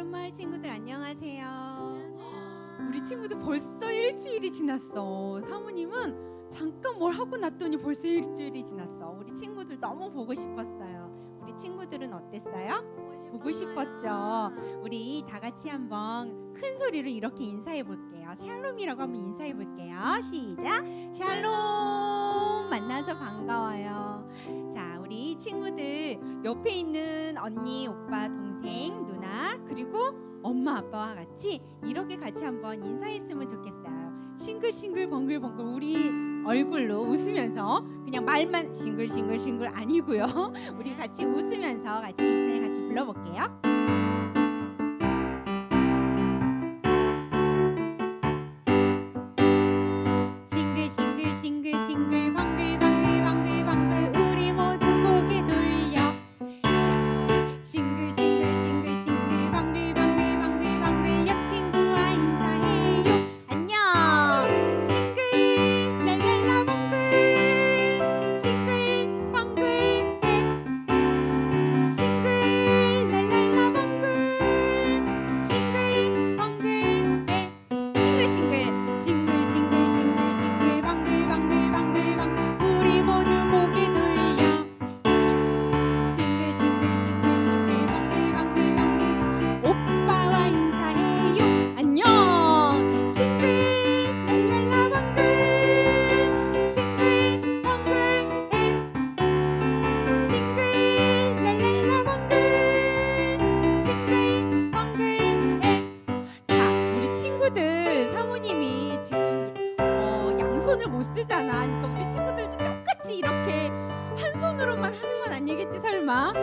한마을 친구들 안녕하세요. 우리 친구들 벌써 일주일이 지났어. 사모님은 잠깐 뭘 하고 났더니 벌써 일주일이 지났어. 우리 친구들 너무 보고 싶었어요. 우리 친구들은 어땠어요? 보고 싶었죠. 우리 다 같이 한번 큰 소리로 이렇게 인사해 볼게요. 샬롬이라고 한번 인사해 볼게요. 시작. 샬롬. 만나서 반가워요. 자, 우리 친구들 옆에 있는 언니, 오빠, 동생, 누나 그리고 엄마, 아빠와 같이 이렇게 같이 한번 인사했으면 좋겠어요. 싱글싱글 벙글벙글 우리 얼굴로 웃으면서 그냥 말만 싱글싱글싱글 아니고요. 우리 같이 웃으면서 같이 이제 같이 불러볼게요. 싱글싱글싱글싱글 벙글벙글벙글벙글 우리 모두 고개 돌려 싱글싱글싱글싱글 벙글벙글벙글벙글 옆 친구와 인사해요. 안녕. 싱글 랄랄라 벙글 싱글 벙글해 싱글 랄랄라 벙글 싱글 벙글해 싱글싱글 싱글싱글싱글싱글 벙글벙글벙글벙글 우리 모두 고개 돌려 싱글싱글싱글싱글 벙글벙글벙글 오빠와 인사해요. 안녕. 싱글 랄랄라 벙글 싱글 벙글해 싱글 랄랄라 벙글 싱글 벙글해. 자, 우리 친구들 사모님이 지금 양손을 못 쓰잖아. 그러니까 우리 친구들도 똑같이 이렇게 한 손으로만 하는 건 아니겠지 설마?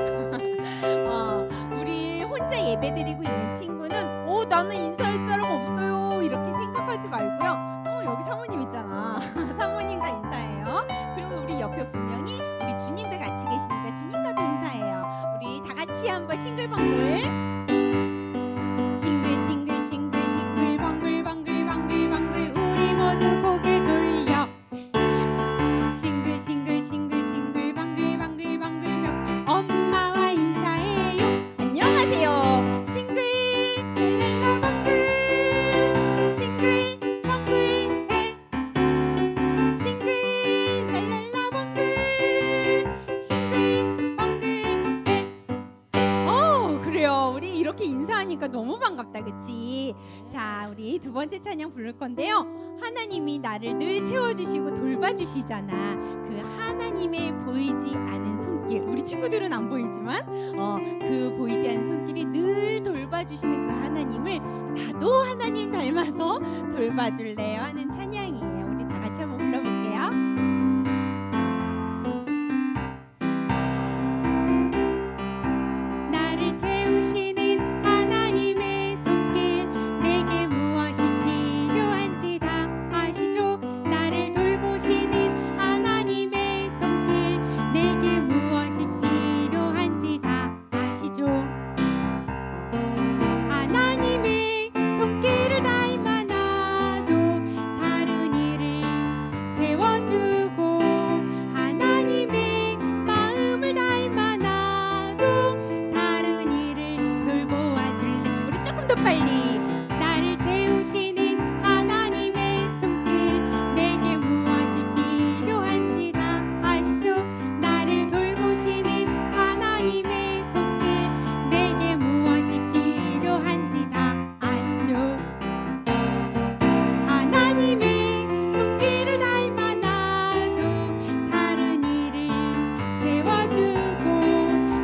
우리 혼자 예배드리고 있는 친구는 나는 인사할 사람 없어요 이렇게 생각하지 말고요. 여기 사모님 있잖아. 사모님과 인사해요. 그리고 우리 옆에 분명히 우리 주님도 같이 계시니까 주님과도 인사해요. 우리 다 같이 한번 싱글벙글 싱글싱글싱글싱글 벙글벙글벙글벙글 우리 모두 고개 돌려 싱글싱글싱글싱글 벙글벙글벙글 엄마와 인사해요. 안녕하세요. 싱글 랄랄라 벙글 싱글 벙글해 싱글 랄랄라 벙글 싱글 벙글해. 그래요. 우리 이렇게 인사하니까 너무 반갑다, 그치? 자, 우리 두 번째 찬양 부를 건데요. 하나님이 나를 늘 채워주시고 돌봐주시잖아. 그 하나님의 보이지 않은 손길, 우리 친구들은 안 보이지만 그 보이지 않는 손길이 늘 돌봐주시는 그 하나님을 나도 하나님 닮아서 돌봐줄래요 하는 찬양이에요. 우리 다 같이 한번 불러볼게요. 나를 채우시는 하나님의 손길 내게 무엇이 필요한지 다 아시죠? 나를 돌보시는 하나님의 손길 내게 무엇이 필요한지 다 아시죠? 하나님의 손길을 닮아 나도 다른 일을 채워주고 하나님의 마음을 닮아 나도 다른 일을 돌보아줄래. 우리 조금 더 빨리. 나를 채우시는 하나님의 손길 내게 무엇이 필요한지 다 아시죠? 나를 돌보시는 하나님의 손길 내게 무엇이 필요한지 다 아시죠? 하나님의 손길을 닮아 나도 다른 일을 채워주고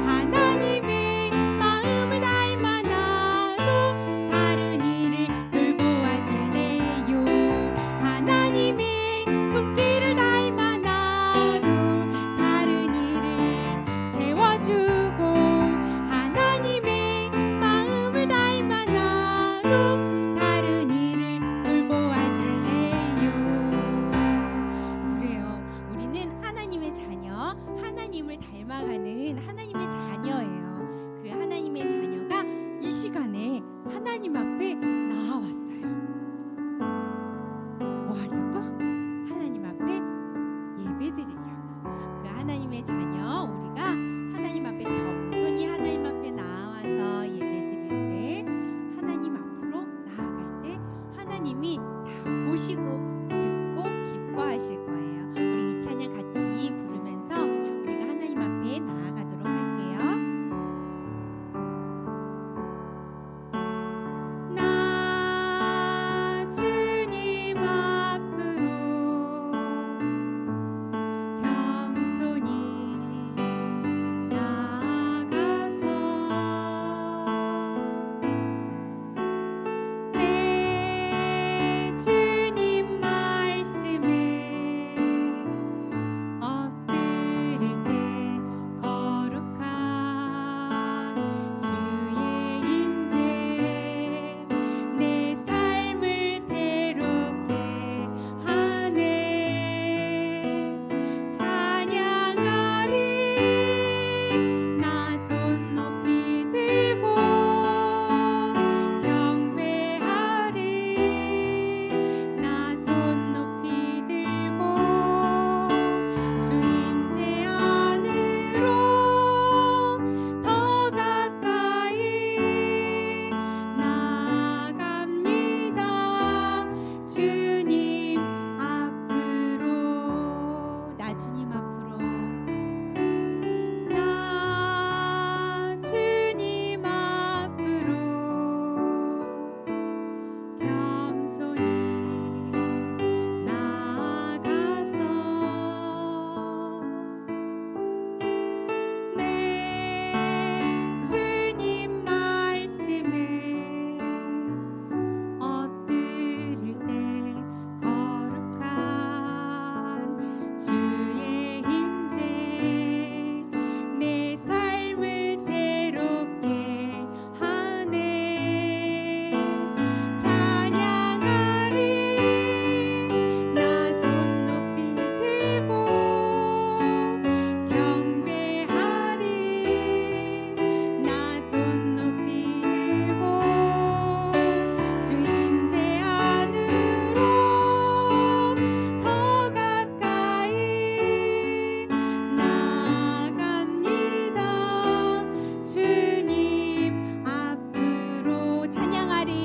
하나님의 마음을 닮아 나도 다른 일을 돌보아줄래요. 하나님의 손길을 닮아 나도 다른 일을 채워주고 하나님의 마음을 닮아 나도 다른 일을 돌보아줄래요. 그래요. 우리는 하나님의 자녀, 하나님을 닮아가는 하나님의 자녀예요. 그 하나님의 자녀가 이 시간에 하나님 앞에 나와왔어요. 뭐 하려고? 하나님 앞에 예배드리려고. 그 하나님의 자녀 우리가 하나님 앞에 겸손히 하나님 앞에 나와서 예배드릴 때 보시고 듣고 기뻐하실 거예요. 우리 이 찬양 같이 부르면서 우리가 하나님 앞에 나아가도록 할게요. 나 주님 앞으로 겸손히 나아가서 내 주님 말씀에 엎드릴 때 거룩한 주의 임재 내 삶을 새롭게 하네. 찬양하리 나 손 높이 들고 경배하리 나 손 높이 들고 주 임재 안으로 더 가까이 나아갑니다. 주님 앞으로 나 주님 앞으로 나 주님 앞으로 겸손히 나아가서 내 주님 말씀에 엎드릴 때 거룩한 주의 임재 내 삶을 새롭게 하네. 찬양하리 나 손 높이 들고 경배하리 나 손 높이 들고 주 임재 안으로 더 가까이 나아갑니다. 주님 앞으로 찬양하리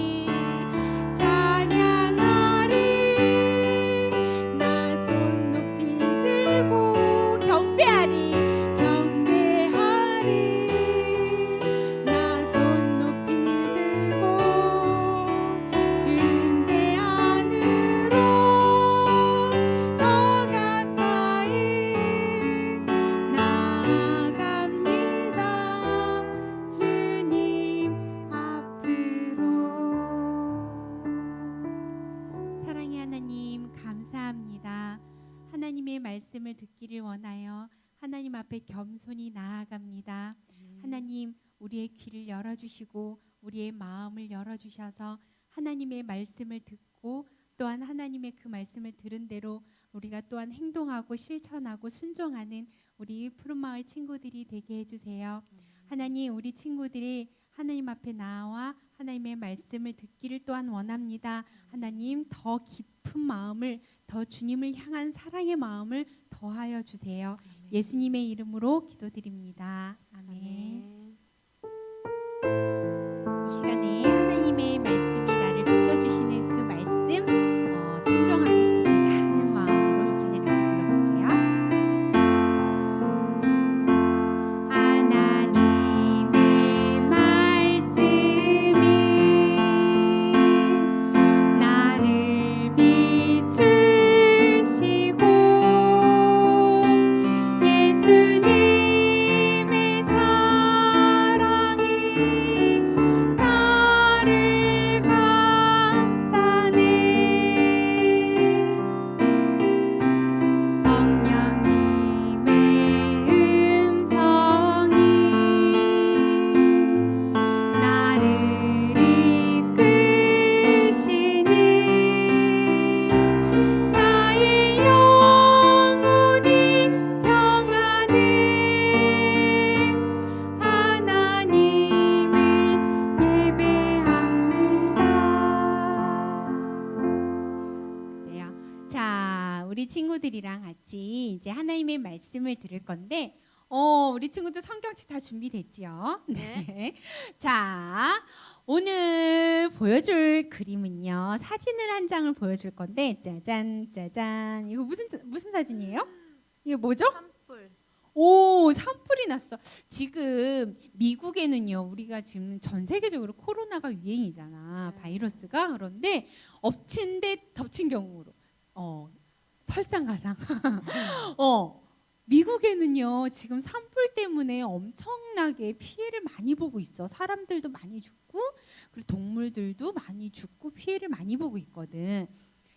나 손 높이 들고 경배하리 나 손 높이 들고 주 임재 안으로 더 가까이 나아갑니다. 주님 앞으로. 사랑의 하나님 감사합니다. 하나님의 말씀을 듣기를 원하여 하나님 앞에 겸손히 나아갑니다. 하나님 우리의 귀를 열어주시고 우리의 마음을 열어주셔서 하나님의 말씀을 듣고 또한 하나님의 그 말씀을 들은 대로 우리가 또한 행동하고 실천하고 순종하는 우리 푸른마을 친구들이 되게 해주세요. 하나님 우리 친구들이 하나님 앞에 나와 하나님의 말씀을 듣기를 또한 원합니다. 하나님 더 깊은 마음을 더 주님을 향한 사랑의 마음을 더하여 주세요. 예수님의 이름으로 기도드립니다. 아멘. 이 시간에 하나님의 말씀이 나를 비춰주시는 그 말씀 순종하겠습니다 하는 마음으로 이 찬양 같이 불러볼게요. 하나님의 말씀이 나를 비추시고 예수님의 사랑이 나를 감싸네. 성령님의 음성이 나를 이끄시니 나의 영혼이 평안해. 하나님을 예배합니다. 그래요. 자, 우리 친구들이랑 같이 이제 하나님의 말씀을 들을 건데, 우리 친구들 성경책 다 준비됐죠? 네. 자, 오늘 오늘 보여줄 그림은요, 사진을 한 장을 보여줄 건데, 짜잔 짜잔. 이거 무슨 사진이에요? 이게 뭐죠? 산불. 오, 산불이 났어. 지금 미국에는요, 우리가 지금 전 세계적으로 코로나가 유행이잖아, 바이러스가. 그런데 엎친 데 덮친 경우로, 설상가상. 미국에는요, 지금 산불 때문에 엄청나게 피해를 많이 보고 있어. 사람들도 많이 죽고, 그리고 동물들도 많이 죽고 피해를 많이 보고 있거든.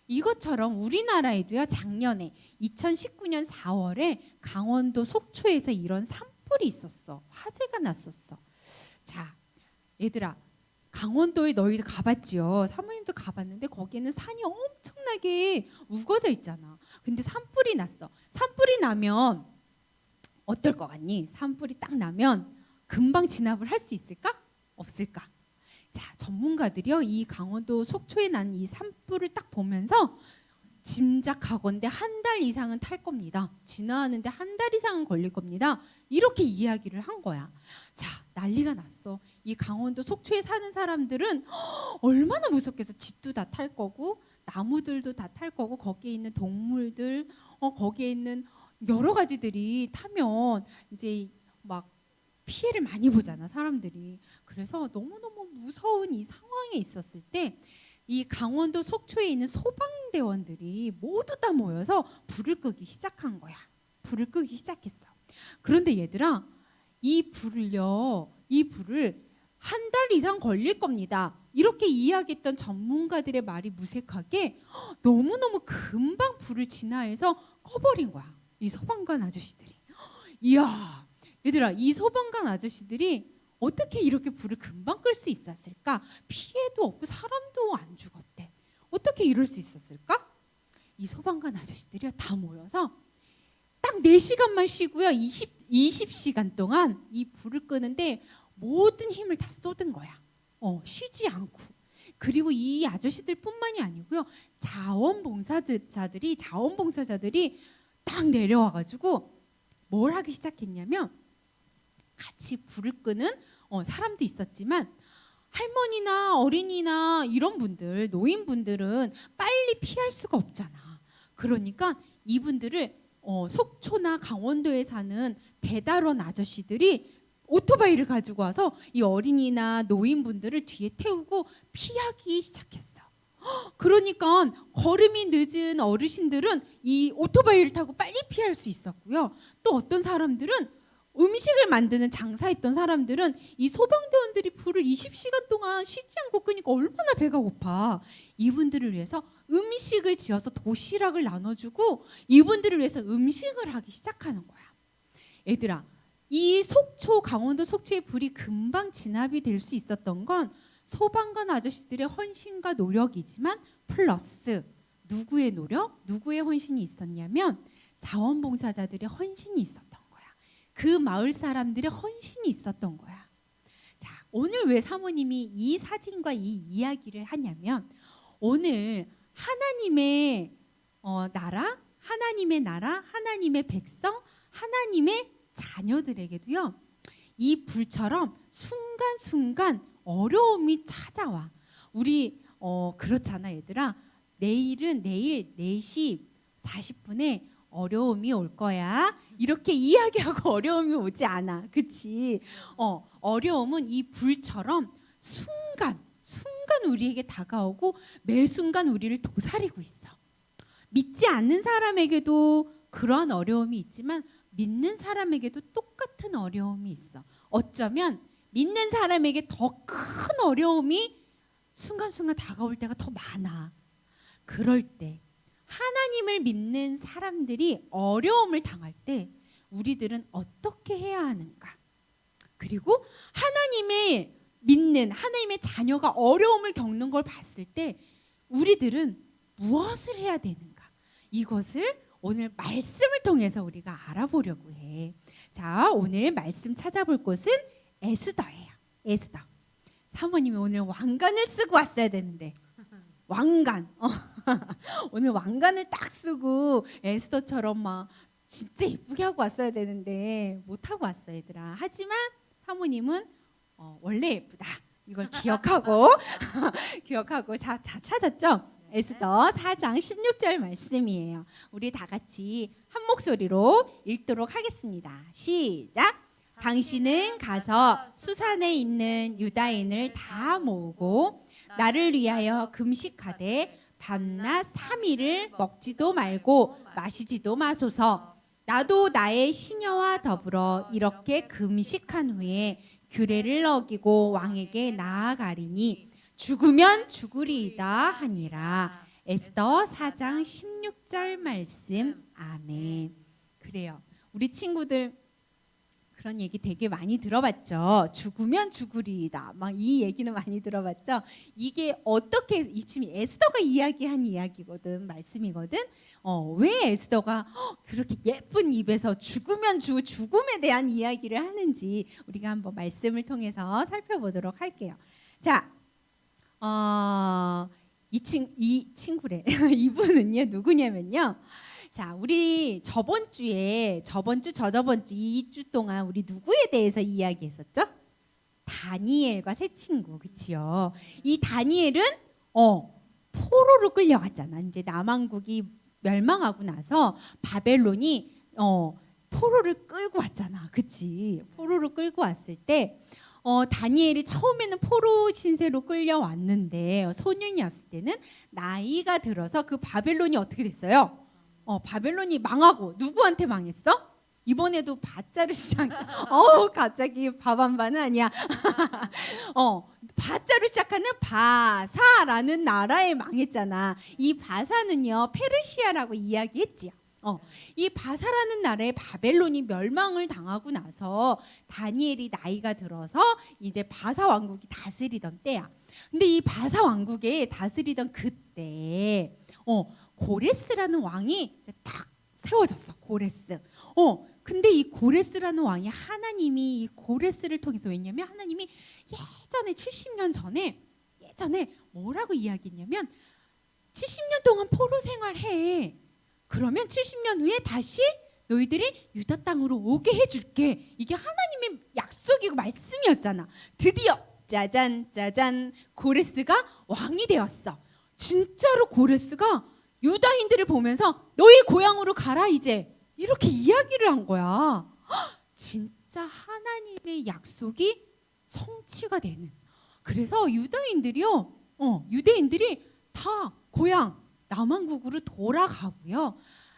이것처럼 우리나라에도요, 작년에 2019년 4월에 강원도 속초에서 이런 산불이 있었어. 화재가 났었어. 자, 얘들아, 강원도에 너희들 가봤지요? 사모님도 가봤는데 거기에는 산이 엄청나게 우거져 있잖아. 근데 산불이 났어. 산불이 나면 어떨 것 같니? 산불이 딱 나면 금방 진압을 할 수 있을까? 없을까? 자, 전문가들이요, 이 강원도 속초에 난 이 산불을 딱 보면서 짐작하건대 한 달 이상은 탈 겁니다. 진화하는데 한 달 이상은 걸릴 겁니다. 이렇게 이야기를 한 거야. 자, 난리가 났어. 이 강원도 속초에 사는 사람들은 얼마나 무섭겠어. 집도 다 탈 거고 나무들도 다 탈 거고 거기에 있는 동물들, 거기에 있는 여러 가지들이 타면 이제 막 피해를 많이 보잖아, 사람들이. 그래서 너무너무 무서운 이 상황에 있었을 때 이 강원도 속초에 있는 소방대원들이 모두 다 모여서 불을 끄기 시작한 거야. 불을 끄기 시작했어. 그런데 얘들아, 이 불을 한 달 이상 걸릴 겁니다. 이렇게 이야기했던 전문가들의 말이 무색하게 너무너무 금방 불을 진화해서 꺼버린 거야, 이 소방관 아저씨들이. 이야, 얘들아, 이 소방관 아저씨들이 어떻게 이렇게 불을 금방 끌 수 있었을까? 피해도 없고 사람도 안 죽었대. 어떻게 이럴 수 있었을까? 이 소방관 아저씨들이 다 모여서 딱 4시간만 쉬고요, 20시간 동안 이 불을 끄는데 모든 힘을 다 쏟은 거야. 쉬지 않고. 그리고 이 아저씨들뿐만이 아니고요, 자원봉사자들이 딱 내려와가지고 뭘 하기 시작했냐면, 같이 불을 끄는 사람도 있었지만 할머니나 어린이나 이런 분들, 노인분들은 빨리 피할 수가 없잖아. 그러니까 이분들을 속초나 강원도에 사는 배달원 아저씨들이 오토바이를 가지고 와서 이 어린이나 노인분들을 뒤에 태우고 피하기 시작했어. 그러니까 걸음이 늦은 어르신들은 이 오토바이를 타고 빨리 피할 수 있었고요. 또 어떤 사람들은 음식을 만드는 장사했던 사람들은 이 소방대원들이 불을 20시간 동안 쉬지 않고 끄니까 얼마나 배가 고파. 이분들을 위해서 음식을 지어서 도시락을 나눠주고 이분들을 위해서 음식을 하기 시작하는 거야. 얘들아, 이 강원도 속초의 불이 금방 진압이 될 수 있었던 건 소방관 아저씨들의 헌신과 노력이지만 플러스 누구의 노력, 누구의 헌신이 있었냐면 자원봉사자들의 헌신이 있었던 거야. 그 마을 사람들의 헌신이 있었던 거야. 자, 오늘 왜 사모님이 이 사진과 이 이야기를 하냐면, 오늘 하나님의 나라, 하나님의 백성, 하나님의 자녀들에게도요, 이 불처럼 순간순간 어려움이 찾아와. 우리 그렇잖아, 얘들아. 내일 4시 40분에 어려움이 올 거야. 이렇게 이야기하고 어려움이 오지 않아. 그치? 어려움은 이 불처럼 순간 우리에게 다가오고 매 순간 우리를 도사리고 있어. 믿지 않는 사람에게도 그런 어려움이 있지만 믿는 사람에게도 똑같은 어려움이 있어. 어쩌면 믿는 사람에게 더 큰 어려움이 순간순간 다가올 때가 더 많아. 그럴 때 하나님을 믿는 사람들이 어려움을 당할 때 우리들은 어떻게 해야 하는가? 그리고 하나님을 믿는 하나님의 자녀가 어려움을 겪는 걸 봤을 때 우리들은 무엇을 해야 되는가? 이것을 오늘 말씀을 통해서 우리가 알아보려고 해. 자, 오늘 말씀 찾아볼 곳은 에스더예요. 에스더. 사모님이 오늘 왕관을 쓰고 왔어야 되는데 왕관. 오늘 왕관을 딱 쓰고 에스더처럼 막 진짜 예쁘게 하고 왔어야 되는데 못 하고 왔어, 얘들아. 하지만 사모님은 원래 예쁘다. 이걸 기억하고 기억하고 자 찾았죠? 에스더 4장 16절 말씀이에요. 우리 다 같이 한 목소리로 읽도록 하겠습니다. 시작. 당신은 가서 수산에 있는 유다인을 다 모으고 나를 위하여 금식하되 밤낮 3일을 먹지도 말고 마시지도 마소서. 나도 나의 시녀와 더불어 이렇게 금식한 후에 규례를 어기고 왕에게 나아가리니 죽으면 죽으리이다 하니라. 에스더 4장 16절 말씀. 아멘. 그래요. 우리 친구들 그런 얘기 되게 많이 들어봤죠. 죽으면 죽으리이다. 막 이 얘기는 많이 들어봤죠. 이게 어떻게 이 지금 에스더가 이야기한 이야기거든, 말씀이거든. 왜 에스더가 그렇게 예쁜 입에서 죽으면 죽음에 대한 이야기를 하는지 우리가 한번 말씀을 통해서 살펴보도록 할게요. 자, 이 친구래. 이분은요 누구냐면요. 자, 우리 저번 주, 저저번 주 2주 동안 우리 누구에 대해서 이야기했었죠? 다니엘과 세 친구, 그치요? 이 다니엘은 포로로 끌려갔잖아. 이제 남왕국이 멸망하고 나서 바벨론이 포로를 끌고 왔잖아, 그치? 포로로 끌고 왔을 때 다니엘이 처음에는 포로 신세로 끌려왔는데 소년이었을 때는 나이가 들어서 그 바벨론이 어떻게 됐어요? 바벨론이 망하고 누구한테 망했어? 이번에도 바짜를 시작. 갑자기 바반바는 아니야. 바짜로 시작하는 바사라는 나라에 망했잖아. 이 바사는요 페르시아라고 이야기했지요. 이 바사라는 나라에 바벨론이 멸망을 당하고 나서 다니엘이 나이가 들어서 이제 바사 왕국이 다스리던 때야. 근데 이 바사 왕국에 다스리던 그때 고레스라는 왕이 딱 세워졌어. 고레스. 근데 이 고레스라는 왕이 하나님이 이 고레스를 통해서, 왜냐면 하나님이 예전에 70년 전에 뭐라고 이야기했냐면 70년 동안 포로 생활해. 그러면 70년 후에 다시 너희들이 유다 땅으로 오게 해줄게. 이게 하나님의 약속이고 말씀이었잖아. 드디어 짜잔 고레스가 왕이 되었어. 진짜로 고레스가 유다인들을 보면서 너희 고향으로 가라 이제, 이렇게 이야기를 한 거야. 진짜 하나님의 약속이 성취가 되는. 그래서 유대인들이 다 고향 남왕국으로 돌아가고요.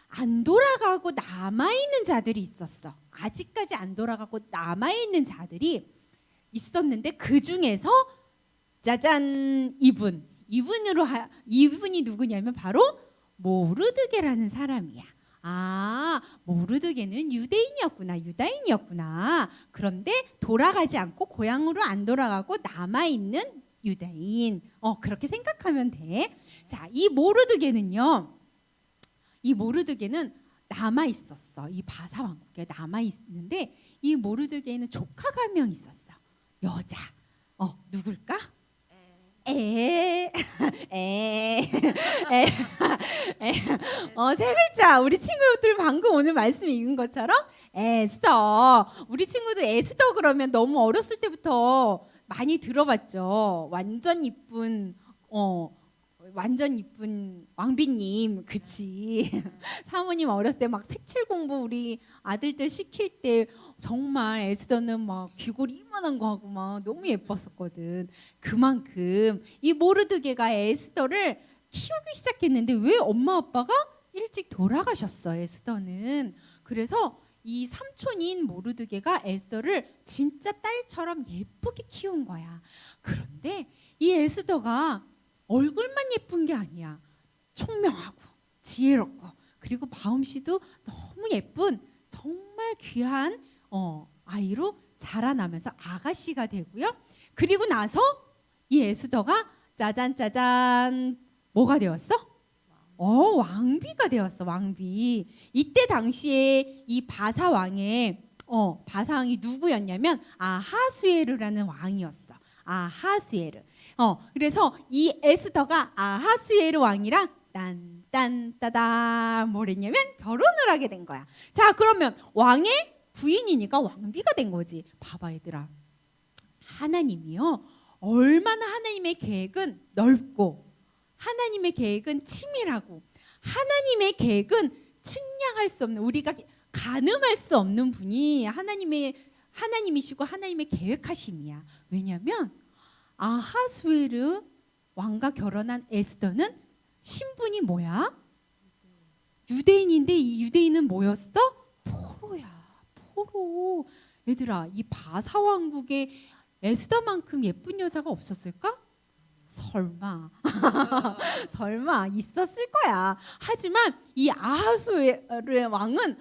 안 돌아가고 남아있는 자들이 있었어. 아직까지 안 돌아가고 남아있는 자들이 있었는데 그 중에서 짜잔 이분이 누구냐면 바로 모르드게라는 사람이야. 모르드게는 유다인이었구나. 그런데 돌아가지 않고 고향으로 안 돌아가고 남아있는 유다인. 그렇게 생각하면 돼. 자, 이 모르드게는 남아있었어. 이 바사 왕국에 남아있는데 이 모르드게는 조카가 한 명 있었어. 여자. 누굴까? 세 글자. 우리 친구들 방금 오늘 말씀 읽은 것처럼 에스더. 우리 친구들 에스더 그러면 너무 어렸을 때부터 많이 들어봤죠. 완전 이쁜 왕비님, 그치? 사모님 어렸을 때 막 색칠 공부 우리 아들들 시킬 때 정말 에스더는 막 귀걸이 이만한 거 하고 막 너무 예뻤었거든. 그만큼 이 모르드게가 에스더를 키우기 시작했는데 왜 엄마 아빠가 일찍 돌아가셨어, 에스더는. 그래서 이 삼촌인 모르드게가 에스더를 진짜 딸처럼 예쁘게 키운 거야. 그런데 이 에스더가 얼굴만 예쁜 게 아니야. 총명하고 지혜롭고 그리고 마음씨도 너무 예쁜 정말 귀한 아이로 자라나면서 아가씨가 되고요. 그리고 나서 이 에스더가 짜잔 뭐가 되었어? 왕비가 되었어. 왕비. 이때 당시에 이 바사 왕이 누구였냐면 아하수에르라는 왕이었어. 아하수에르. 그래서 이 에스더가 아하수에르 왕이랑 딴딴따다 뭐랬냐면 결혼을 하게 된 거야. 자, 그러면 왕의 부인이니까 왕비가 된 거지. 봐봐 얘들아, 하나님이요 얼마나 하나님의 계획은 넓고 하나님의 계획은 치밀하고 하나님의 계획은 측량할 수 없는, 우리가 가늠할 수 없는 분이 하나님이시고 하나님의 계획하심이야. 왜냐하면 아하수에르 왕과 결혼한 에스더는 신분이 뭐야? 유대인인데 이 유대인은 뭐였어? 포로야. 포로. 얘들아, 이 바사 왕국에 에스더만큼 예쁜 여자가 없었을까? 설마. 설마 있었을 거야. 하지만 이 아하수에르의 왕은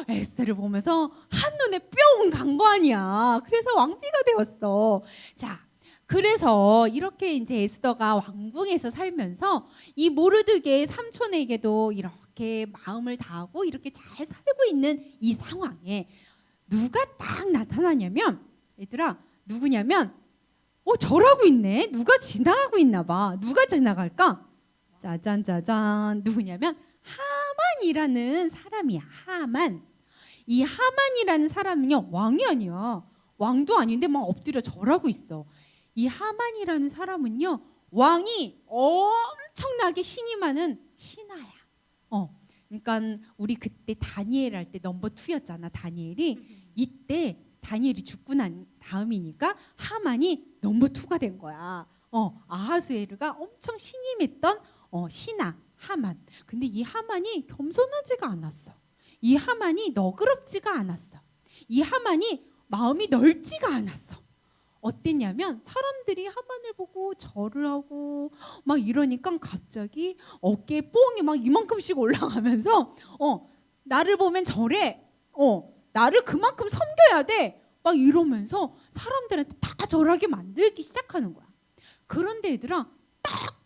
에스더를 보면서 한눈에 뿅 간 거 아니야. 그래서 왕비가 되었어. 자, 그래서 이렇게 이제 에스더가 왕궁에서 살면서 이 모르드게 삼촌에게도 이렇게 마음을 다하고 이렇게 잘 살고 있는 이 상황에 누가 딱 나타나냐면, 얘들아, 누구냐면 절하고 있네. 누가 지나가고 있나 봐. 누가 지나갈까? 짜잔 짜잔. 누구냐면 하만이라는 사람이야. 하만. 이 하만이라는 사람은요, 왕이 아니야. 왕도 아닌데 막 엎드려 절하고 있어. 이 하만이라는 사람은요, 왕이 엄청나게 신이 많은 신하야. 그러니까 우리 그때 다니엘 할 때 넘버 2였잖아. 다니엘이. 이때 다니엘이 죽고 난 다음이니까 하만이 넘버 2가 된 거야. 아하수에르가 엄청 신임했던 신하 하만. 근데 이 하만이 겸손하지가 않았어. 이 하만이 너그럽지가 않았어. 이 하만이 마음이 넓지가 않았어. 어땠냐면 사람들이 하만을 보고 절을 하고 막 이러니까 갑자기 어깨에 뽕이 막 이만큼씩 올라가면서 나를 보면 절해. 나를 그만큼 섬겨야 돼. 막 이러면서 사람들한테 다 절하게 만들기 시작하는 거야. 그런데 얘들아, 딱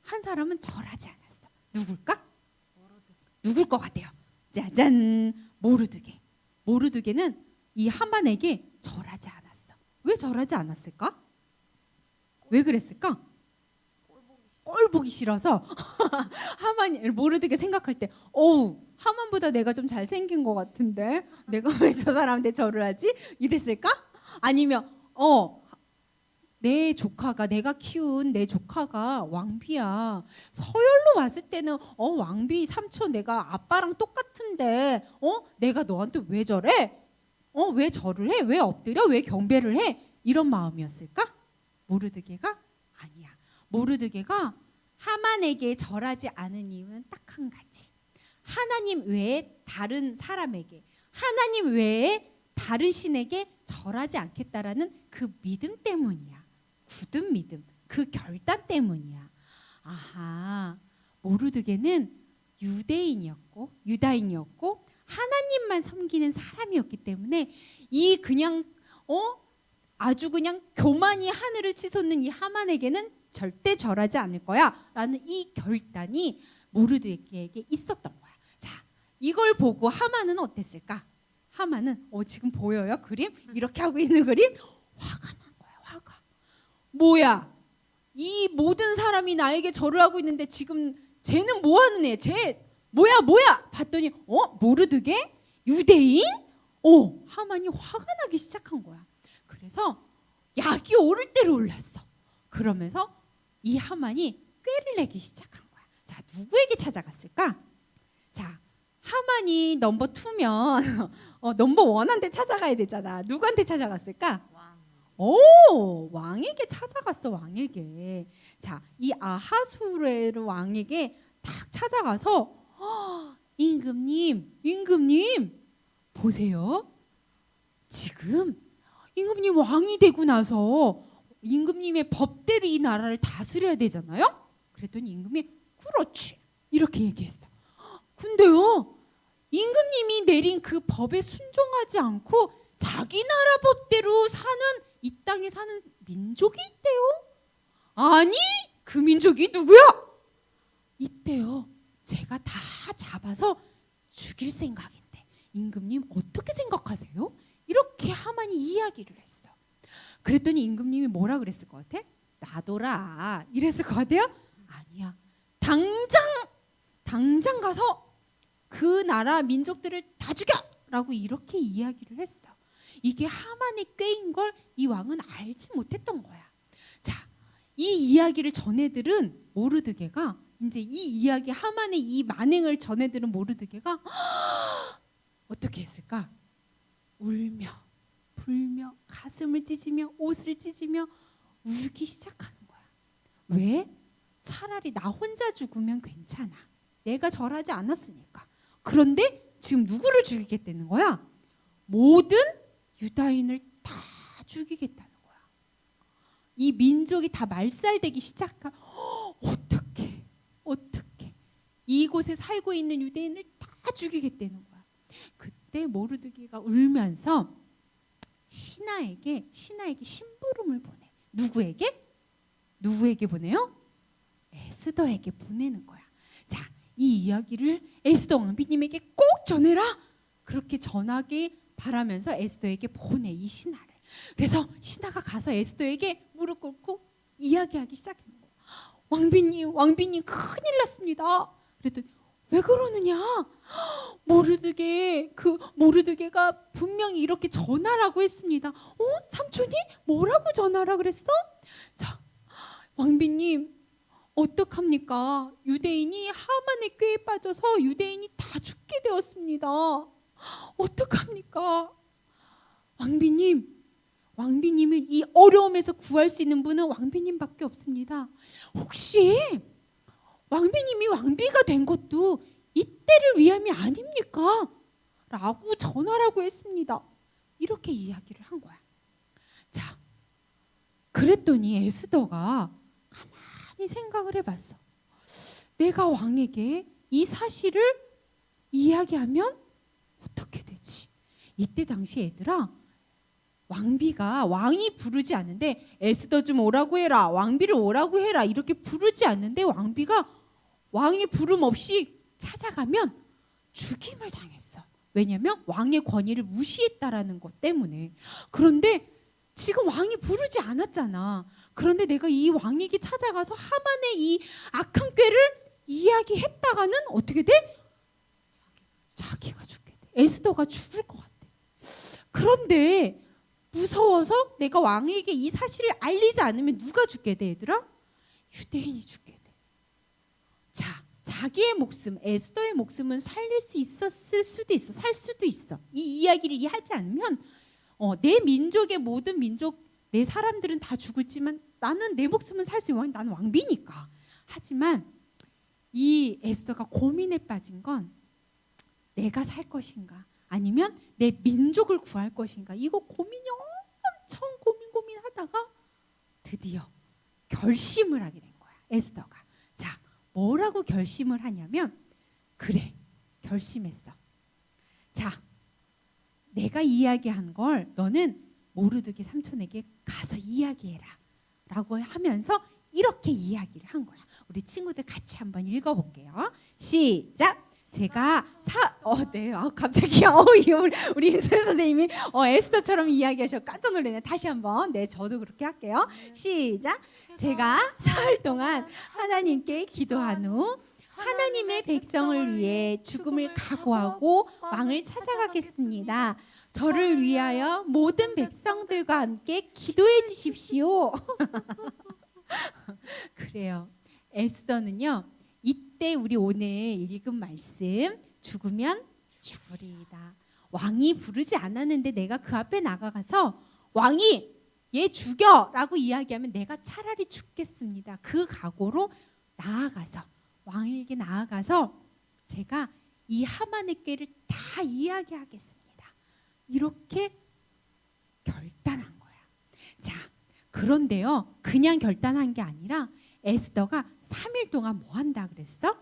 한 사람은 절하지 않았어. 누굴까? 누굴 것 같아요? 짜잔, 모르드게. 모르드게는 이 하만에게 절하지 않았어. 왜 절하지 않았을까? 왜 그랬을까? 꼴 보기 싫어서. 모르드게 생각할 때, 하만보다 내가 좀 잘생긴 것 같은데 내가 왜 저 사람한테 절을 하지? 이랬을까? 아니면 내가 키운 내 조카가 왕비야. 서열로 봤을 때는 왕비 삼촌 내가 아빠랑 똑같은데 내가 너한테 왜 절해? 왜 절을 해? 왜 엎드려? 왜 경배를 해? 이런 마음이었을까? 모르드게가 아니야. 모르드게가 하만에게 절하지 않은 이유는 딱 한 가지. 하나님 외에 다른 사람에게, 하나님 외에 다른 신에게 절하지 않겠다라는 그 믿음 때문이야. 굳은 믿음, 그 결단 때문이야. 아하, 모르드게는 유다인이었고 하나님만 섬기는 사람이었기 때문에 이 그냥 아주 그냥 교만이 하늘을 치솟는 이 하만에게는 절대 절하지 않을 거야 라는 이 결단이 모르드게에게 있었던 거야. 자, 이걸 보고 하만은 어땠을까? 하만은 지금 보여요? 그림? 이렇게 하고 있는 그림? 화가 난 거야. 화가. 뭐야? 이 모든 사람이 나에게 절을 하고 있는데 지금 쟤는 뭐 하는 애? 쟤 뭐야? 봤더니 모르드게? 유대인? 하만이 화가 나기 시작한 거야. 그래서 약이 오를 대로 올랐어. 그러면서 이 하만이 꾀를 내기 시작한 거야. 자, 누구에게 찾아갔을까? 자, 하만이 넘버 2면 넘버 1한테 찾아가야 되잖아. 누구한테 찾아갔을까? 왕에게 찾아갔어. 왕에게. 자, 이 아하수에르 왕에게 딱 찾아가서 임금님 보세요. 지금 임금님 왕이 되고 나서 임금님의 법대로 이 나라를 다스려야 되잖아요. 그랬더니 임금이 그렇지 이렇게 얘기했어. 근데요, 임금님이 내린 그 법에 순종하지 않고 자기 나라 법대로 사는 이 땅에 사는 민족이 있대요. 아니, 그 민족이 누구야? 있대요. 제가 다 잡아서 죽일 생각인데 임금님 어떻게 생각하세요? 이렇게 하만이 이야기를 했어. 그랬더니 임금님이 뭐라 그랬을 것 같아? 놔둬라 이랬을 것 같아요? 아니야. 당장 가서 그 나라 민족들을 다 죽여라고 이렇게 이야기를 했어. 이게 하만의 꾀인 걸 이 왕은 알지 못했던 거야. 자, 이 이야기를 전해들은 모르드게가 이제 이 이야기 하만의 이 만행을 전해들은 모르드게가 어떻게 했을까? 울며 불며 가슴을 찢으며 옷을 찢으며 울기 시작하는 거야. 왜? 차라리 나 혼자 죽으면 괜찮아. 내가 절하지 않았으니까. 그런데 지금 누구를 죽이겠다는 거야? 모든 유다인을 다 죽이겠다는 거야. 이 민족이 다 말살되기 시작한. 어떻게 이곳에 살고 있는 유대인을 다 죽이겠다는 거야. 그때 모르드게가 울면서 신하에게 심부름을 보내. 누구에게 보내요? 에스더에게 보내는 거야. 자, 이 이야기를 에스더 왕비님에게 꼭 전해라. 그렇게 전하기 바라면서 에스더에게 보내, 이 신하를. 그래서 신하가 가서 에스더에게 무릎 꿇고 이야기하기 시작했는 거야. 왕비님 큰일 났습니다. 그랬더니 왜 그러느냐? 모르드게가 분명히 이렇게 전하라고 했습니다. 삼촌이 뭐라고 전하라 그랬어? 자, 왕비님 어떡합니까? 유대인이 하만의 꾀에 빠져서 유대인이 다 죽게 되었습니다. 어떡합니까? 왕비님을 이 어려움에서 구할 수 있는 분은 왕비님밖에 없습니다. 혹시 왕비님이 왕비가 된 것도 이때를 위함이 아닙니까? 라고 전하라고 했습니다. 이렇게 이야기를 한 거야. 자, 그랬더니 에스더가 가만히 생각을 해봤어. 내가 왕에게 이 사실을 이야기하면 어떻게 되지? 이때 당시 얘들아, 왕이 부르지 않는데 에스더 좀 오라고 해라, 왕비를 오라고 해라 이렇게 부르지 않는데 왕이 부름 없이 찾아가면 죽임을 당했어. 왜냐하면 왕의 권위를 무시했다라는 것 때문에. 그런데 지금 왕이 부르지 않았잖아. 그런데 내가 이 왕에게 찾아가서 하만의 이 악한 꾀를 이야기했다가는 어떻게 돼? 자기가 죽게 돼. 에스더가 죽을 것 같아. 그런데 무서워서 내가 왕에게 이 사실을 알리지 않으면 누가 죽게 돼, 얘들아? 유대인이 죽게 돼. 자, 자기의 목숨, 에스더의 목숨은 살릴 수 있었을 수도 있어. 살 수도 있어. 이 이야기를 하지 않으면 내 민족의 모든 민족, 내 사람들은 다 죽을지만 나는 내 목숨은 살 수 있는, 나는 왕비니까. 하지만 이 에스더가 고민에 빠진 건 내가 살 것인가 아니면 내 민족을 구할 것인가, 이거 고민이 엄청 고민하다가 드디어 결심을 하게 된 거야, 에스더가. 자, 뭐라고 결심을 하냐면, 그래, 결심했어. 자, 내가 이야기한 걸 너는 모르드게 삼촌에게 가서 이야기해라 라고 하면서 이렇게 이야기를 한 거야. 우리 친구들 같이 한번 읽어볼게요. 시작. 제가 갑자기 우리 인선 선생님이 에스더처럼 이야기하셔 깜짝 놀라네. 다시 한번. 네, 저도 그렇게 할게요. 시작. 제가 사흘 동안 하나님께 기도한 후 하나님의 백성을 위해 죽음을 각오하고 왕을 찾아가겠습니다. 저를 위하여 모든 백성들과 함께 기도해 주십시오. 그래요. 에스더는요, 이때 우리 오늘 읽은 말씀, 죽으면 죽으리이다. 왕이 부르지 않았는데 내가 그 앞에 나가서 왕이 얘 죽여라고 이야기하면 내가 차라리 죽겠습니다. 그 각오로 왕에게 나아가서 제가 이 하만의 꾀를 다 이야기하겠습니다. 이렇게 결단한 거야. 자, 그런데요, 그냥 결단한 게 아니라 에스더가 3일 동안 뭐 한다 그랬어?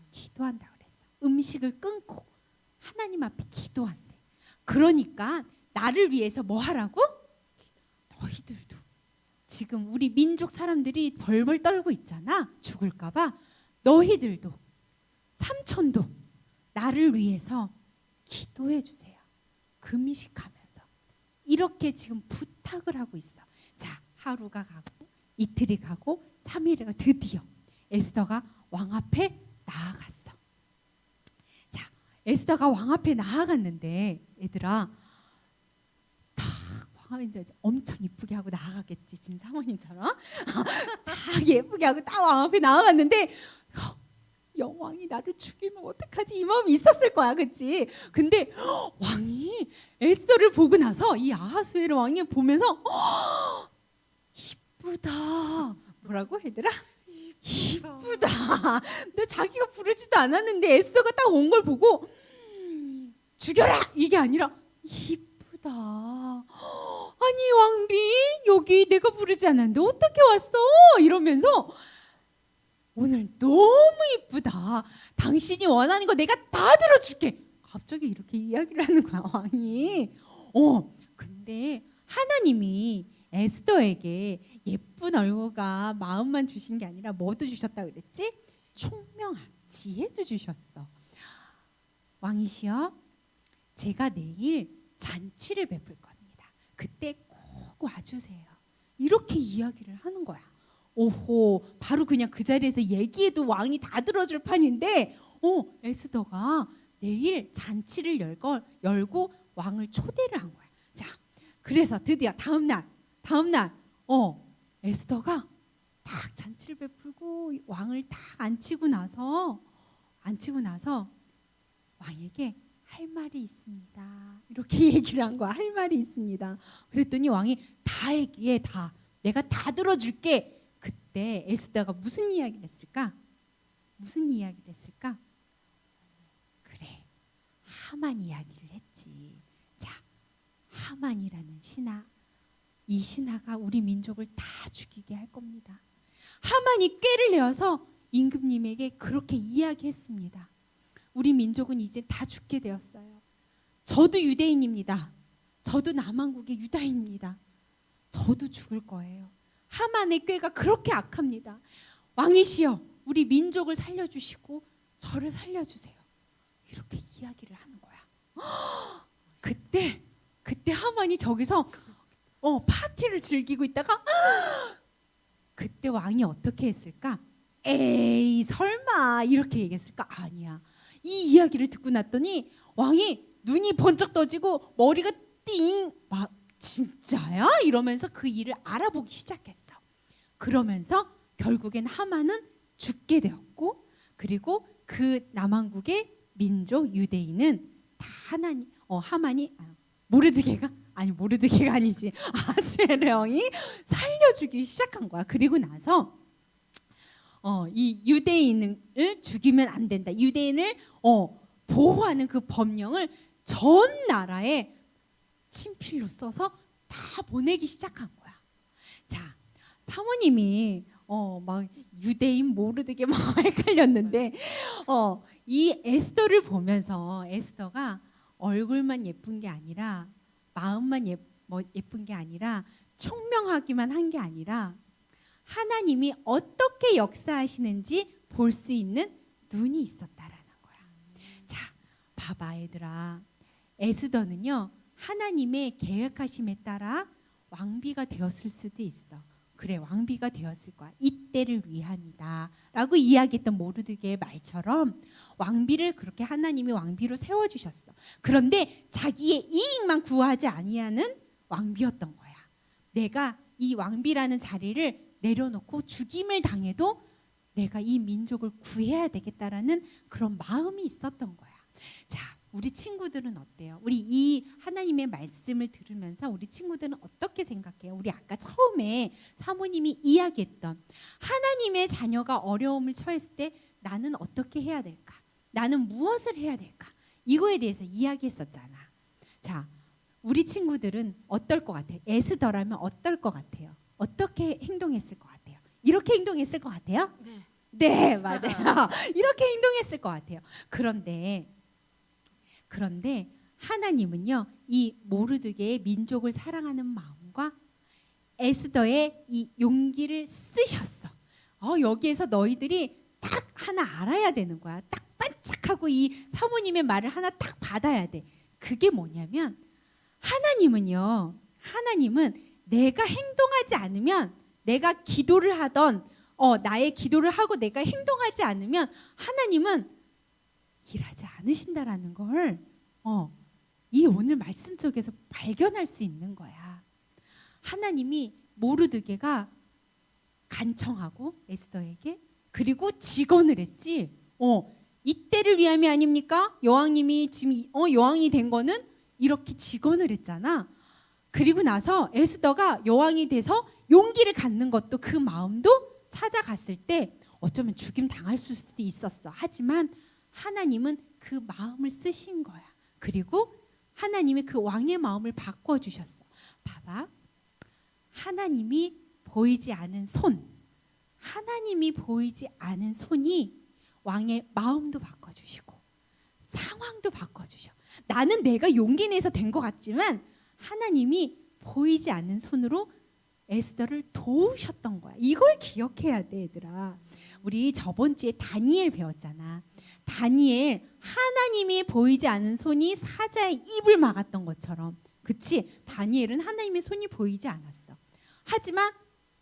기도한다 그랬어. 음식을 끊고 하나님 앞에 기도한대. 그러니까 나를 위해서 뭐 하라고? 너희들도 지금 우리 민족 사람들이 벌벌 떨고 있잖아. 죽을까 봐. 너희들도, 삼촌도 나를 위해서 기도해 주세요. 금식하면서. 이렇게 지금 부탁을 하고 있어. 자, 하루가 가고 이틀이 가고 3일이 가고 드디어 에스더가 왕 앞에 나아갔어. 자, 에스더가 왕 앞에 나아갔는데 얘들아, 딱 왕 이제 엄청 이쁘게 하고 나아가겠지 지금 사모님처럼 다 예쁘게 하고 딱 왕 앞에 나아갔는데 여왕이 나를 죽이면 어떡하지 이 마음이 있었을 거야, 그치? 근데 왕이 에스더를 보고 나서 이 아하수에로 왕이 보면서 이쁘다. 뭐라고 얘들아? 이쁘다. 근데 자기가 부르지도 않았는데 에스더가 딱 온 걸 보고 죽여라 이게 아니라 이쁘다. 아니 왕비 여기 내가 부르지 않았는데 어떻게 왔어? 이러면서 오늘 너무 이쁘다. 당신이 원하는 거 내가 다 들어줄게. 갑자기 이렇게 이야기를 하는 거야 왕이. 근데 하나님이 에스더에게 예쁜 얼굴과 마음만 주신 게 아니라 뭐도 주셨다 그랬지? 총명함, 지혜도 주셨어. 왕이시여, 제가 내일 잔치를 베풀 겁니다. 그때 꼭 와주세요. 이렇게 이야기를 하는 거야. 오호, 바로 그냥 그 자리에서 얘기해도 왕이 다 들어줄 판인데 에스더가 내일 잔치를 열고 왕을 초대를 한 거야. 자, 그래서 드디어 다음날 에스더가 딱 잔치를 베풀고 왕을 딱 앉히고 나서 왕에게 할 말이 있습니다. 이렇게 얘기를 한 거야. 할 말이 있습니다. 그랬더니 왕이 다 얘기해. 다 내가 다 들어줄게. 그때 에스더가 무슨 이야기를 했을까? 그래, 하만 이야기를 했지. 자, 하만이라는 신하, 이 신하가 우리 민족을 다 죽이게 할 겁니다. 하만이 꾀를 내어서 임금님에게 그렇게 이야기했습니다. 우리 민족은 이제 다 죽게 되었어요. 저도 유대인입니다. 저도 남왕국의 유다인입니다. 저도 죽을 거예요. 하만의 꾀가 그렇게 악합니다. 왕이시여, 우리 민족을 살려주시고 저를 살려주세요. 이렇게 이야기를 하는 거야. 그때 하만이 저기서 파티를 즐기고 있다가 그때 왕이 어떻게 했을까? 에이 설마 이렇게 얘기했을까? 아니야. 이 이야기를 듣고 났더니 왕이 눈이 번쩍 떠지고 머리가 띵 막 진짜야? 이러면서 그 일을 알아보기 시작했어. 그러면서 결국엔 하만은 죽게 되었고, 그리고 그 남왕국의 민족 유대인은 다 하만이 모르드게가 아니지 아하수에로왕이 살려주기 시작한 거야. 그리고 나서 이 유대인을 죽이면 안 된다. 유대인을 보호하는 그 법령을 전 나라에 친필로 써서 다 보내기 시작한 거야. 자, 사모님이 막 유대인 모르드게 막 헷갈렸는데 이 에스더를 보면서 에스더가 얼굴만 예쁜 게 아니라 마음만 예쁜 게 아니라 총명하기만 한 게 아니라 하나님이 어떻게 역사하시는지 볼 수 있는 눈이 있었다라는 거야. 자, 봐봐 얘들아. 에스더는요 하나님의 계획하심에 따라 왕비가 되었을 수도 있어. 그래, 왕비가 되었을 거야. 이때를 위함이다 라고 이야기했던 모르드게의 말처럼 왕비를 그렇게 하나님이 왕비로 세워주셨어. 그런데 자기의 이익만 구하지 아니하는 왕비였던 거야. 내가 이 왕비라는 자리를 내려놓고 죽임을 당해도 내가 이 민족을 구해야 되겠다라는 그런 마음이 있었던 거야. 자, 우리 친구들은 어때요? 우리 이 하나님의 말씀을 들으면서 우리 친구들은 어떻게 생각해요? 우리 아까 처음에 사모님이 이야기했던 하나님의 자녀가 어려움을 처했을 때 나는 어떻게 해야 될까? 나는 무엇을 해야 될까? 이거에 대해서 이야기했었잖아. 자, 우리 친구들은 어떨 것 같아요? 에스더라면 어떨 것 같아요? 어떻게 행동했을 것 같아요? 이렇게 행동했을 것 같아요? 네, 맞아요. 이렇게 행동했을 것 같아요. 그런데 하나님은요 이 모르드게의 민족을 사랑하는 마음과 에스더의 이 용기를 쓰셨어. 여기에서 너희들이 딱 하나 알아야 되는 거야. 딱 반짝하고 이 사모님의 말을 하나 딱 받아야 돼. 그게 뭐냐면 하나님은 내가 행동하지 않으면, 내가 기도를 하던 나의 기도를 하고 내가 행동하지 않으면 하나님은 일하지 않으신다라는 걸 이 오늘 말씀 속에서 발견할 수 있는 거야. 하나님이 모르드게가 간청하고 에스더에게 그리고 직언을 했지. 이때를 위함이 아닙니까? 여왕님이 지금 여왕이 된 거는 이렇게 직언을 했잖아. 그리고 나서 에스더가 여왕이 돼서 용기를 갖는 것도 그 마음도 찾아갔을 때 어쩌면 죽임 당할 수도 있었어. 하지만 하나님은 그 마음을 쓰신 거야. 그리고 하나님이 그 왕의 마음을 바꿔주셨어. 봐봐. 하나님이 보이지 않은 손, 하나님이 보이지 않은 손이 왕의 마음도 바꿔주시고 상황도 바꿔주셔. 나는 내가 용기 내서 된 것 같지만 하나님이 보이지 않는 손으로 에스더를 도우셨던 거야. 이걸 기억해야 돼, 얘들아. 우리 저번 주에 다니엘 배웠잖아. 다니엘, 하나님이 보이지 않은 손이 사자의 입을 막았던 것처럼, 그치? 다니엘은 하나님의 손이 보이지 않았어. 하지만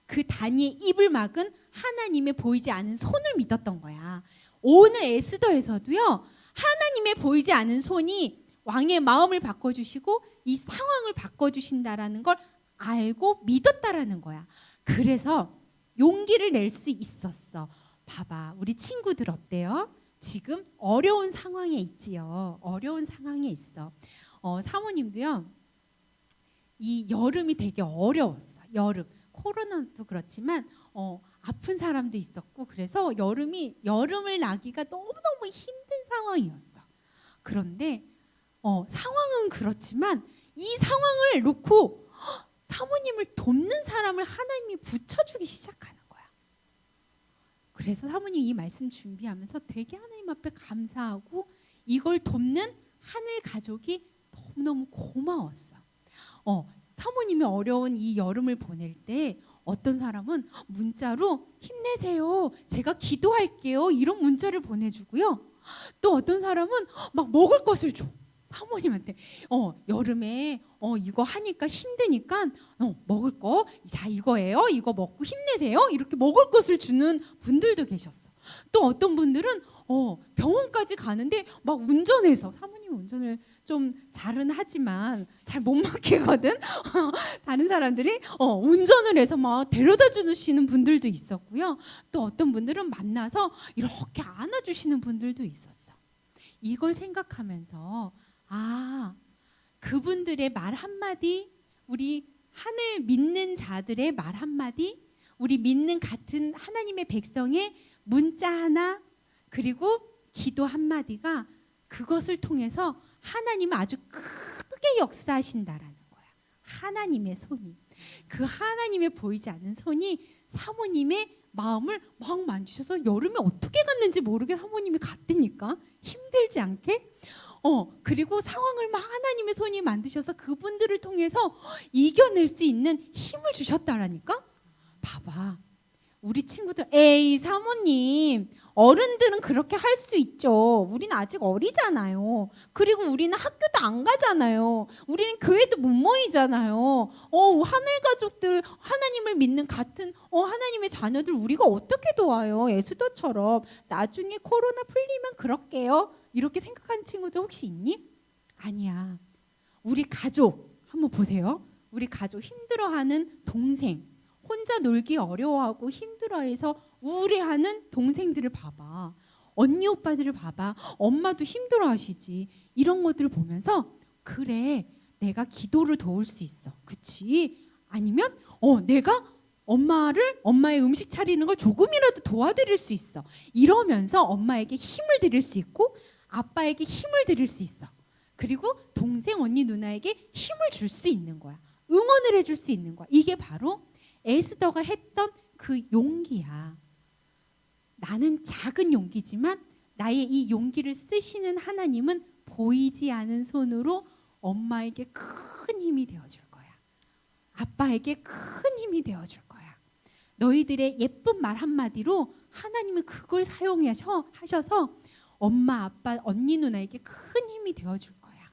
그 다니엘 입을 막은 하나님의 보이지 않은 손을 믿었던 거야. 오늘 에스더에서도요, 하나님의 보이지 않은 손이 왕의 마음을 바꿔주시고 이 상황을 바꿔주신다라는 걸 알고 믿었다라는 거야. 그래서 용기를 낼 수 있었어. 봐봐, 우리 친구들 어때요? 지금 어려운 상황에 있지요. 어려운 상황에 있어. 사모님도요, 이 여름이 되게 어려웠어. 여름. 코로나도 그렇지만 아픈 사람도 있었고, 그래서 여름을 나기가 너무너무 힘든 상황이었어. 그런데 상황은 그렇지만 이 상황을 놓고 사모님을 돕는 사람을 하나님이 붙여주기 시작하는 거야. 그래서 사모님 이 말씀 준비하면서 되게 하나님 앞에 감사하고 이걸 돕는 하늘 가족이 너무너무 고마웠어. 사모님이 어려운 이 여름을 보낼 때 어떤 사람은 문자로 힘내세요, 제가 기도할게요, 이런 문자를 보내주고요. 또 어떤 사람은 막 먹을 것을 줘. 사모님한테 여름에 이거 하니까 힘드니까 먹을 거, 자 이거예요, 이거 먹고 힘내세요, 이렇게 먹을 것을 주는 분들도 계셨어. 또 어떤 분들은 병원까지 가는데 막 운전해서, 사모님 운전을 좀 잘은 하지만 잘 못 맡기거든. 다른 사람들이 운전을 해서 막 데려다 주시는 분들도 있었고요. 또 어떤 분들은 만나서 이렇게 안아주시는 분들도 있었어. 이걸 생각하면서 그분들의 말 한마디, 우리 하늘 믿는 자들의 말 한마디, 우리 믿는 같은 하나님의 백성의 문자 하나, 그리고 기도 한마디가 그것을 통해서 하나님은 아주 크게 역사하신다라는 거야. 하나님의 손이, 그 하나님의 보이지 않는 손이 사모님의 마음을 막 만지셔서 여름에 어떻게 갔는지 모르게 사모님이 갔다니까. 힘들지 않게. 그리고 상황을 막 하나님의 손이 만드셔서 그분들을 통해서 이겨낼 수 있는 힘을 주셨다라니까. 봐봐, 우리 친구들, 에이 사모님, 어른들은 그렇게 할 수 있죠. 우리는 아직 어리잖아요. 그리고 우리는 학교도 안 가잖아요. 우리는 교회도 못 모이잖아요. 하늘 가족들, 하나님을 믿는 같은 하나님의 자녀들 우리가 어떻게 도와요? 에스더처럼 나중에 코로나 풀리면 그럴게요, 이렇게 생각하는 친구들 혹시 있니? 아니야. 우리 가족 한번 보세요. 우리 가족 힘들어하는 동생, 혼자 놀기 어려워하고 힘들어해서 우울해하는 동생들을 봐봐. 언니 오빠들을 봐봐. 엄마도 힘들어하시지. 이런 것들을 보면서 그래, 내가 기도를 도울 수 있어. 그치? 아니면 내가 엄마의 음식 차리는 걸 조금이라도 도와드릴 수 있어. 이러면서 엄마에게 힘을 드릴 수 있고 아빠에게 힘을 드릴 수 있어. 그리고 동생, 언니, 누나에게 힘을 줄 수 있는 거야. 응원을 해줄 수 있는 거야. 이게 바로 에스더가 했던 그 용기야. 나는 작은 용기지만 나의 이 용기를 쓰시는 하나님은 보이지 않은 손으로 엄마에게 큰 힘이 되어줄 거야. 아빠에게 큰 힘이 되어줄 거야. 너희들의 예쁜 말 한마디로 하나님은 그걸 사용하셔서 엄마, 아빠, 언니, 누나에게 큰 힘이 되어줄 거야.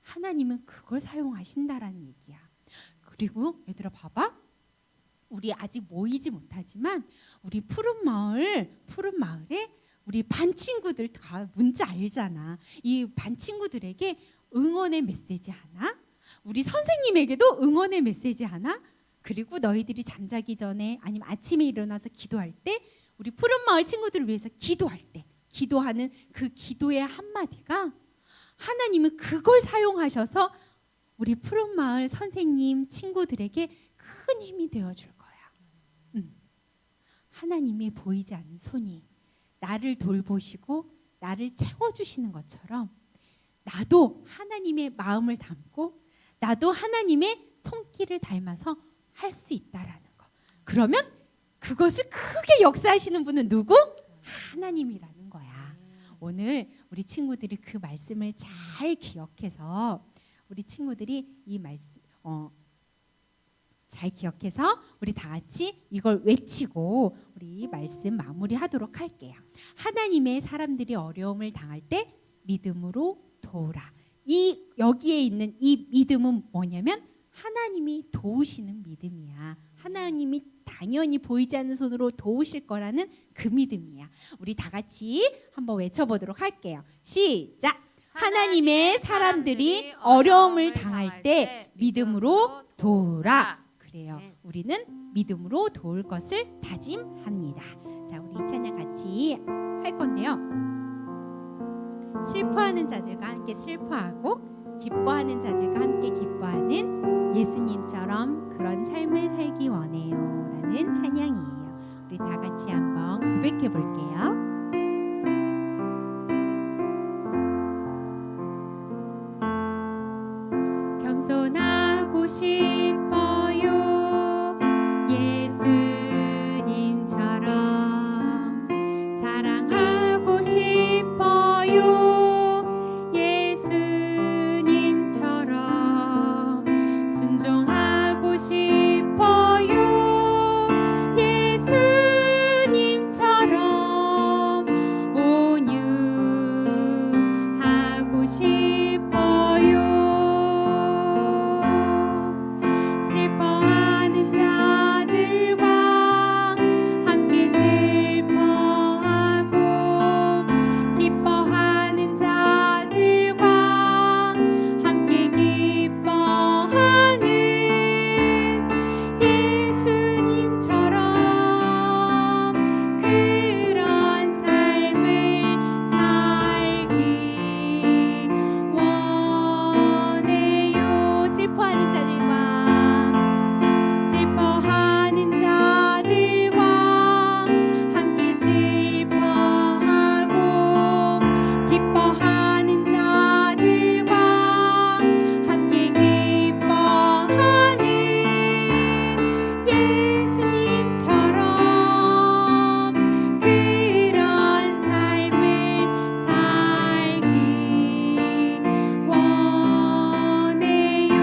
하나님은 그걸 사용하신다라는 얘기야. 그리고 얘들아 봐봐. 우리 아직 모이지 못하지만 우리 푸른 마을에 우리 반 친구들 다 문자 알잖아. 이 반 친구들에게 응원의 메시지 하나, 우리 선생님에게도 응원의 메시지 하나, 그리고 너희들이 잠자기 전에 아니면 아침에 일어나서 기도할 때, 우리 푸른마을 친구들을 위해서 기도할 때 기도하는 그 기도의 한마디가 하나님은 그걸 사용하셔서 우리 푸른마을 선생님 친구들에게 큰 힘이 되어줄 거야. 하나님의 보이지 않는 손이 나를 돌보시고 나를 채워주시는 것처럼 나도 하나님의 마음을 담고 나도 하나님의 손길을 닮아서 할 수 있다라는 거. 그러면 그것을 크게 역사하시는 분은 누구? 하나님이라는 거야. 오늘 우리 친구들이 그 말씀을 잘 기억해서 우리 친구들이 이 말씀 잘 기억해서 우리 다 같이 이걸 외치고 우리 말씀 마무리하도록 할게요. 하나님의 사람들이 어려움을 당할 때 믿음으로 도우라. 이 여기에 있는 이 믿음은 뭐냐면 하나님이 도우시는 믿음이야. 하나님이 당연히 보이지 않는 손으로 도우실 거라는 그 믿음이야. 우리 다 같이 한번 외쳐보도록 할게요. 시작. 하나님의 사람들이 어려움을 당할 때 믿음으로 도우라. 그래요. 우리는 믿음으로 도울 것을 다짐합니다. 자, 우리 이 찬양 같이 할 건데요. 슬퍼하는 자들과 함께 슬퍼하고 기뻐하는 자들과 함께 기뻐하는 예수님처럼 그런 삶을 살기 원해요 라는 찬양이에요. 우리 다 같이 한번 고백해 볼게요. 겸손하고 싶어요 예수님처럼 사랑하고 싶어요 예수님처럼 순종하고 싶어요 예수님처럼 온유하고 싶어요 슬퍼하는 자들과 함께 슬퍼하고 기뻐하는 자들과 함께 기뻐하는 예수님처럼 그런 삶을 살기 원해요. 슬퍼하는 자들과 함께 슬퍼하고 기뻐하는 자들과 함께 기뻐하는 예수님처럼 그런 삶을 살기 원해요.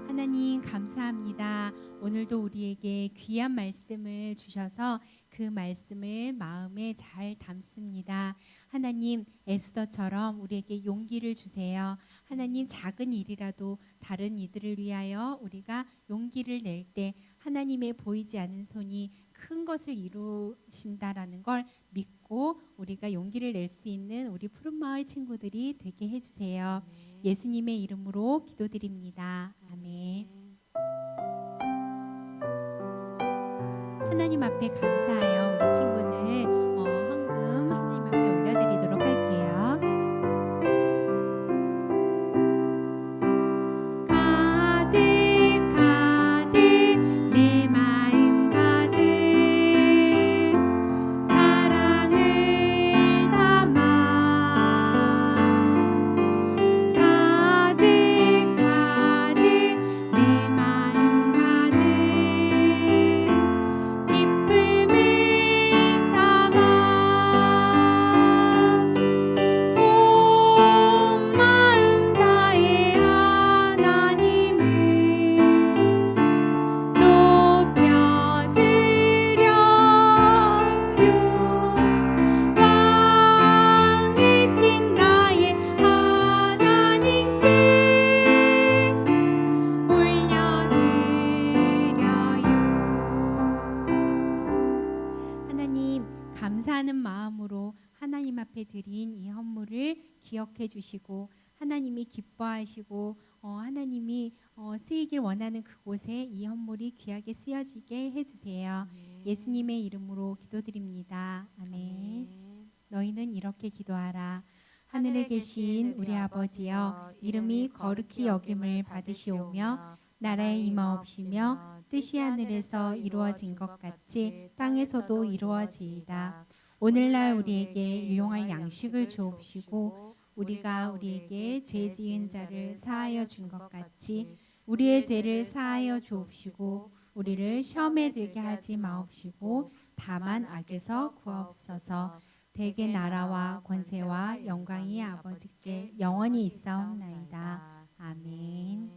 하나님 감사합니다. 오늘도 우리에게 귀한 말씀을 주셔서 그 말씀을 마음에 잘 담습니다. 하나님 에스더처럼 우리에게 용기를 주세요. 하나님 작은 일이라도 다른 이들을 위하여 우리가 용기를 낼 때 하나님의 보이지 않는 손이 큰 것을 이루신다라는 걸 믿고 우리가 용기를 낼 수 있는 우리 푸른마을 친구들이 되게 해주세요. 예수님의 이름으로 기도드립니다. 아멘. 하나님 앞에 감사하여 우리 친구들 헌금 하나님 앞에 올려드리도록 할게요. 가득 가득 내 마음 가득 사랑을 담아 가득 가득 내 마음 가득 기쁨을 담아 일들을 기억해 주시고 하나님이 기뻐하시고 하나님이 쓰이길 원하는 그곳에 이 헌물이 귀하게 쓰여지게 해주세요. 예수님의 이름으로 기도드립니다. 아멘. 너희는 이렇게 기도하라. 하늘에 계신 우리 아버지여, 이름이 거룩히 여김을 받으시오며 나라에 임하옵시며 뜻이 하늘에서 이루어진 것 같이 땅에서도 이루어지이다. 오늘날 우리에게 일용할 양식을 주옵시고 우리가 우리에게 죄 지은 자를 사하여 준 것 같이 우리의 죄를 사하여 주옵시고 우리를 시험에 들게 하지 마옵시고 다만 악에서 구하옵소서. 대개 나라와 권세와 영광이 아버지께 영원히 있사옵나이다. 아멘.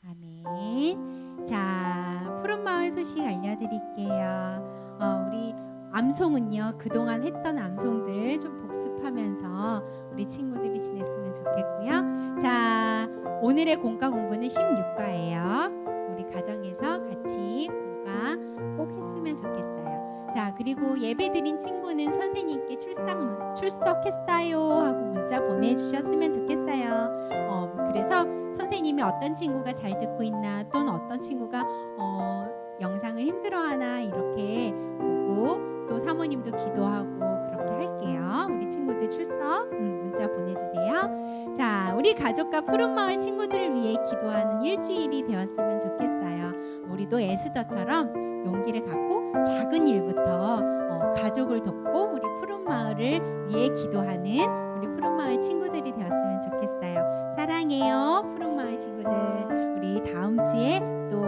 아멘. 자, 푸른마을 소식 알려드릴게요. 우리 암송은요, 그동안 했던 암송들 좀 복습하면서 우리 친구들이 지냈으면 좋겠고요. 자, 오늘의 공과 공부는 16과예요. 우리 가정에서 같이 공과 꼭 했으면 좋겠어요. 자, 그리고 예배 드린 친구는 선생님께 출석했어요 하고 문자 보내주셨으면 좋겠어요. 그래서 선생님이 어떤 친구가 잘 듣고 있나 또는 어떤 친구가 영상을 힘들어하나 이렇게 보고 또 사모님도 기도하고 그렇게 할게요. 우리 친구들 출석 문자 보내주세요. 자, 우리 가족과 푸른마을 친구들을 위해 기도하는 일주일이 되었으면 좋겠어요. 우리도 에스더처럼 용기를 갖고 작은 일부터 가족을 돕고 우리 푸른마을을 위해 기도하는 우리 푸른마을 친구들이 되었으면 좋겠어요. 사랑해요, 푸른마을 친구들. 우리 다음 주에 또